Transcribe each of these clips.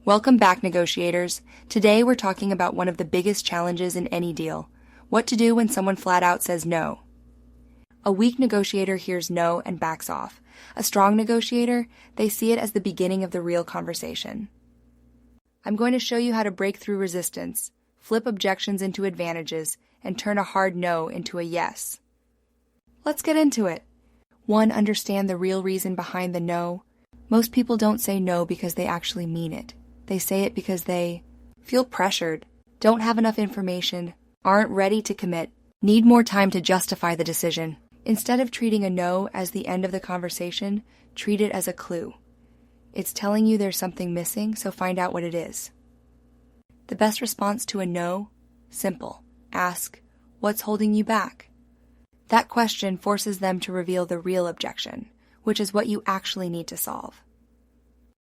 Welcome back, negotiators. Today we're talking about one of the biggest challenges in any deal: what to do when someone flat out says no. A weak negotiator hears no and backs off. A strong negotiator, they see it as the beginning of the real conversation. I'm going to show you how to break through resistance, flip objections into advantages, and turn a hard no into a yes. Let's get into it. 1. Understand the real reason behind the no. Most people don't say no because they actually mean it. They say it because they feel pressured, don't have enough information, aren't ready to commit, need more time to justify the decision. Instead of treating a no as the end of the conversation, treat it as a clue. It's telling you there's something missing, so find out what it is. The best response to a no? Simple. Ask, what's holding you back? That question forces them to reveal the real objection, which is what you actually need to solve.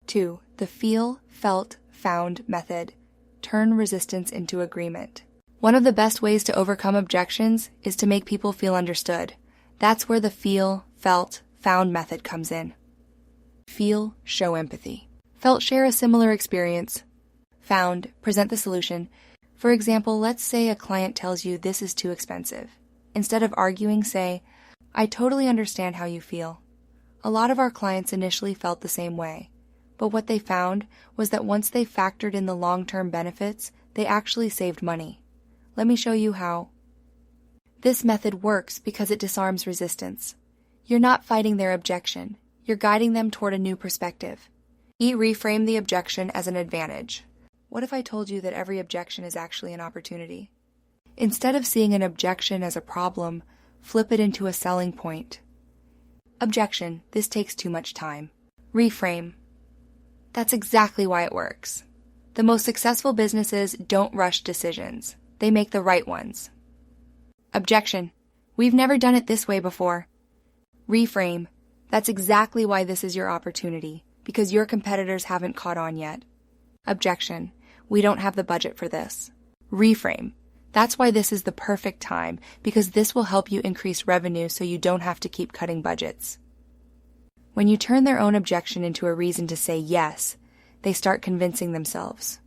2. The feel, felt, found method. Turn resistance into agreement. One of the best ways to overcome objections is to make people feel understood. That's where the feel, felt, found method comes in. Feel, show empathy. Felt, share a similar experience. Found, present the solution. For example, let's say a client tells you this is too expensive. Instead of arguing, say, I totally understand how you feel. A lot of our clients initially felt the same way, but what they found was that once they factored in the long-term benefits, they actually saved money. Let me show you how. This method works because it disarms resistance. You're not fighting their objection. You're guiding them toward a new perspective. Reframe the objection as an advantage. What if I told you that every objection is actually an opportunity? Instead of seeing an objection as a problem, flip it into a selling point. Objection, this takes too much time. Reframe. That's exactly why it works. The most successful businesses don't rush decisions. They make the right ones. Objection, we've never done it this way before. Reframe. That's exactly why this is your opportunity, because your competitors haven't caught on yet. Objection, we don't have the budget for this. Reframe. That's why this is the perfect time, because this will help you increase revenue so you don't have to keep cutting budgets. When you turn their own objection into a reason to say yes, they start convincing themselves.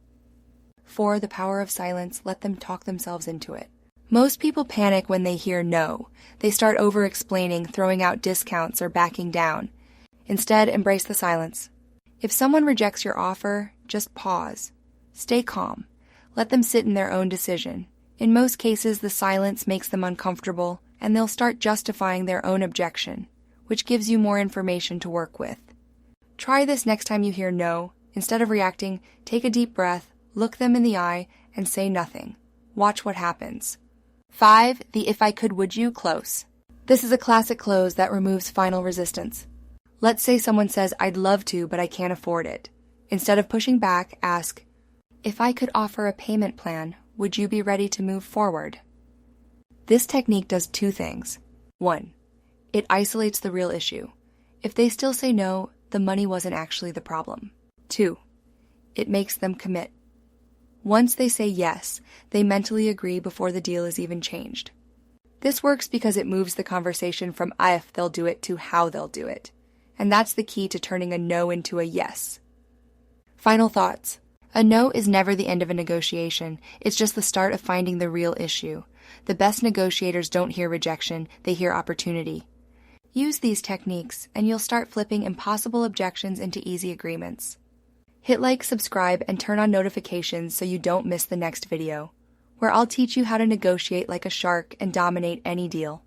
4. The power of silence. Let them talk themselves into it. Most people panic when they hear no. They start over-explaining, throwing out discounts, or backing down. Instead, embrace the silence. If someone rejects your offer, just pause. Stay calm. Let them sit in their own decision. In most cases, the silence makes them uncomfortable, and they'll start justifying their own objection, which gives you more information to work with. Try this next time you hear no. Instead of reacting, take a deep breath, look them in the eye, and say nothing. Watch what happens. 5. The if I could would you close. This is a classic close that removes final resistance. Let's say someone says, I'd love to, but I can't afford it. Instead of pushing back, ask, if I could offer a payment plan, would you be ready to move forward? This technique does 2 things. 1. It isolates the real issue. If they still say no, the money wasn't actually the problem. 2. It makes them commit. Once they say yes, they mentally agree before the deal is even changed. This works because it moves the conversation from if they'll do it to how they'll do it. And that's the key to turning a no into a yes. Final thoughts. A no is never the end of a negotiation. It's just the start of finding the real issue. The best negotiators don't hear rejection, they hear opportunity. Use these techniques, and you'll start flipping impossible objections into easy agreements. Hit like, subscribe, and turn on notifications so you don't miss the next video, where I'll teach you how to negotiate like a shark and dominate any deal.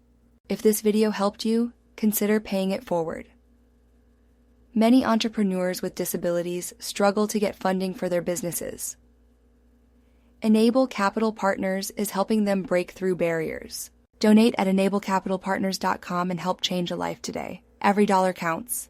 If this video helped you, consider paying it forward. Many entrepreneurs with disabilities struggle to get funding for their businesses. Enable Capital Partners is helping them break through barriers. Donate at enablecapitalpartners.com and help change a life today. Every dollar counts.